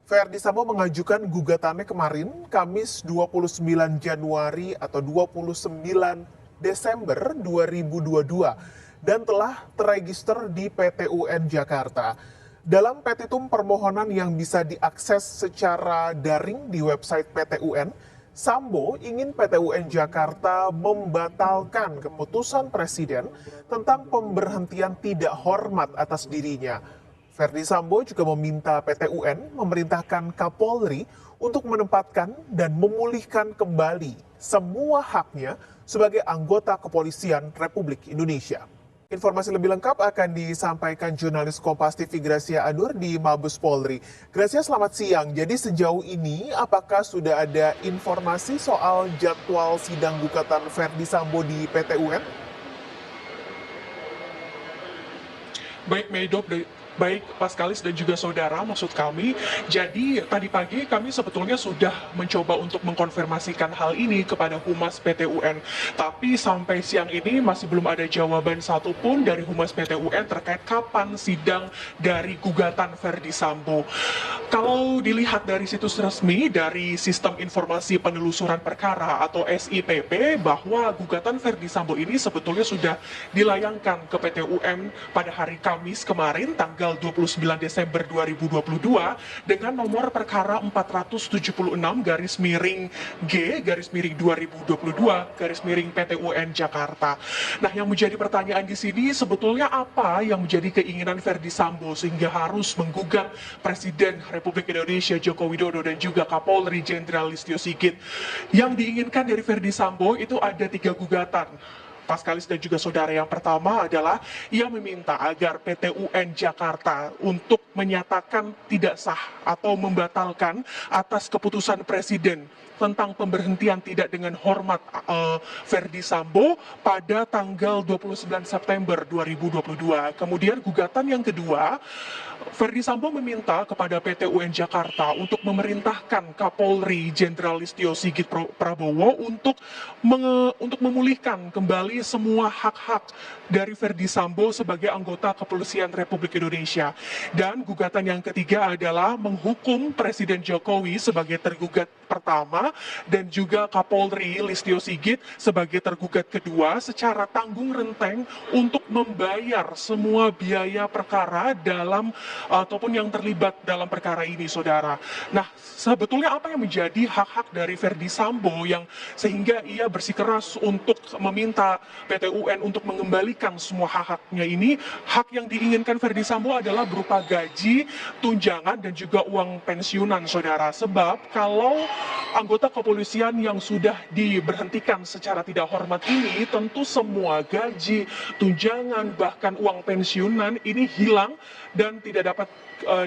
Verdi Sambo mengajukan gugatannya kemarin, Kamis 29 Januari atau 29 Desember 2022 dan telah terregister di PT UN Jakarta. Dalam petitum permohonan yang bisa diakses secara daring di website PT UN, Sambo ingin PT UN Jakarta membatalkan keputusan Presiden tentang pemberhentian tidak hormat atas dirinya. Verdi Sambo juga meminta PT UN memerintahkan Kapolri untuk menempatkan dan memulihkan kembali semua haknya sebagai anggota kepolisian Republik Indonesia. Informasi lebih lengkap akan disampaikan jurnalis Kompas TV Gracia Anur di Mabes Polri. Gracia, selamat siang. Jadi sejauh ini apakah sudah ada informasi soal jadwal sidang gugatan Verdi Sambo di PT UN? Baik, Medop, baik Paskalis dan juga saudara, maksud kami, jadi tadi pagi kami sebetulnya sudah mencoba untuk mengkonfirmasikan hal ini kepada Humas PT UN, tapi sampai siang ini masih belum ada jawaban satupun dari Humas PT UN terkait kapan sidang dari gugatan Verdi Sambo. Kalau dilihat dari situs resmi dari Sistem Informasi Penelusuran Perkara atau SIPP, bahwa gugatan Verdi Sambo ini sebetulnya sudah dilayangkan ke PT UN pada hari Kamis kemarin, tanggal 29 Desember 2022 dengan nomor perkara 476-G-2022 PT UN Jakarta. Nah, yang menjadi pertanyaan di sini sebetulnya apa yang menjadi keinginan Verdi Sambo sehingga harus menggugat Presiden Republik Indonesia Joko Widodo dan juga Kapolri Jenderal Listio Sigit. Yang diinginkan dari Verdi Sambo itu ada 3 gugatan. Paskalis dan juga saudara, yang pertama adalah ia meminta agar PT UN Jakarta untuk menyatakan tidak sah atau membatalkan atas keputusan Presiden tentang pemberhentian tidak dengan hormat Verdi Sambo pada tanggal 29 September 2022. Kemudian gugatan yang kedua, Verdi Sambo meminta kepada PT UN Jakarta untuk memerintahkan Kapolri Jenderal Listio Sigit Prabowo untuk memulihkan kembali semua hak-hak dari Verdi Sambo sebagai anggota Kepolisian Republik Indonesia. Dan gugatan yang ketiga adalah menghukum Presiden Jokowi sebagai tergugat pertama dan juga Kapolri Listio Sigit sebagai tergugat kedua secara tanggung renteng untuk membayar semua biaya perkara dalam ataupun yang terlibat dalam perkara ini, saudara. Nah, sebetulnya apa yang menjadi hak-hak dari Verdi Sambo yang sehingga ia bersikeras untuk meminta PT UN untuk mengembalikan semua hak-haknya ini? Hak yang diinginkan Verdi Sambo adalah berupa gaji, tunjangan, dan juga uang pensiunan, saudara. Sebab kalau anggota kepolisian yang sudah diberhentikan secara tidak hormat ini, tentu semua gaji, tunjangan, bahkan uang pensiunan ini hilang dan tidak dapat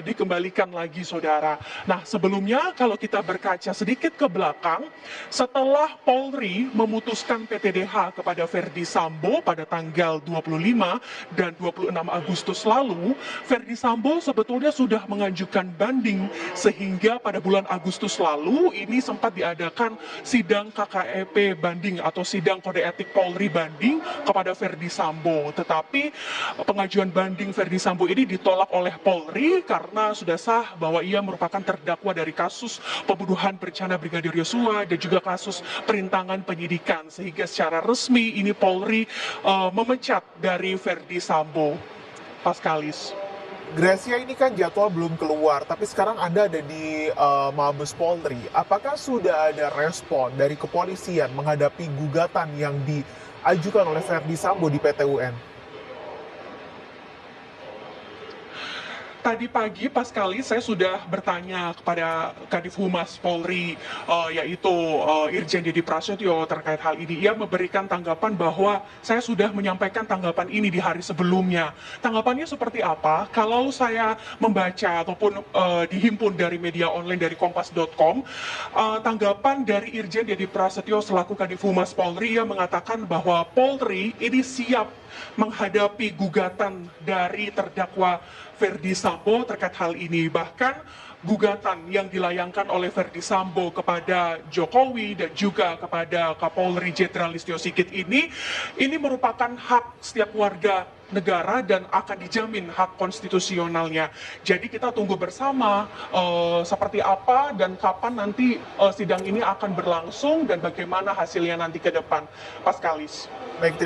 dikembalikan lagi, saudara. Nah, sebelumnya kalau kita berkaca sedikit ke belakang, setelah Polri memutuskan PTDH kepada Verdi Sambo pada tanggal 25 dan 26 Agustus lalu, Verdi Sambo sebetulnya sudah mengajukan banding sehingga pada bulan Agustus lalu ini sempat diadakan sidang KKEP banding atau sidang kode etik Polri banding kepada Verdi Sambo. Tetapi pengajuan banding Verdi Sambo ini ditolak oleh Polri karena sudah sah bahwa ia merupakan terdakwa dari kasus pembunuhan berencana Brigadir Yosua dan juga kasus perintangan penyidikan, sehingga secara resmi ini Polri memecat dari Verdi Sambo. Paskalis. Gracia, ini kan jadwal belum keluar, tapi sekarang Anda ada di Mabes Polri. Apakah sudah ada respon dari kepolisian menghadapi gugatan yang diajukan oleh Verdi Sambo di PT UN? Tadi pagi Paskalis saya sudah bertanya kepada Kadif Humas Polri, yaitu Irjen Deddy Prasetyo terkait hal ini. Ia memberikan tanggapan bahwa saya sudah menyampaikan tanggapan ini di hari sebelumnya. Tanggapannya seperti apa? Kalau saya membaca ataupun dihimpun dari media online dari kompas.com, tanggapan dari Irjen Deddy Prasetyo selaku Kadif Humas Polri, ia mengatakan bahwa Polri ini siap menghadapi gugatan dari terdakwa Verdi Sambo terkait hal ini. Bahkan gugatan yang dilayangkan oleh Verdi Sambo kepada Jokowi dan juga kepada Kapolri Jenderal Listio Sigit ini merupakan hak setiap warga negara dan akan dijamin hak konstitusionalnya. Jadi kita tunggu bersama seperti apa dan kapan nanti sidang ini akan berlangsung dan bagaimana hasilnya nanti ke depan. Paskalis. Baik,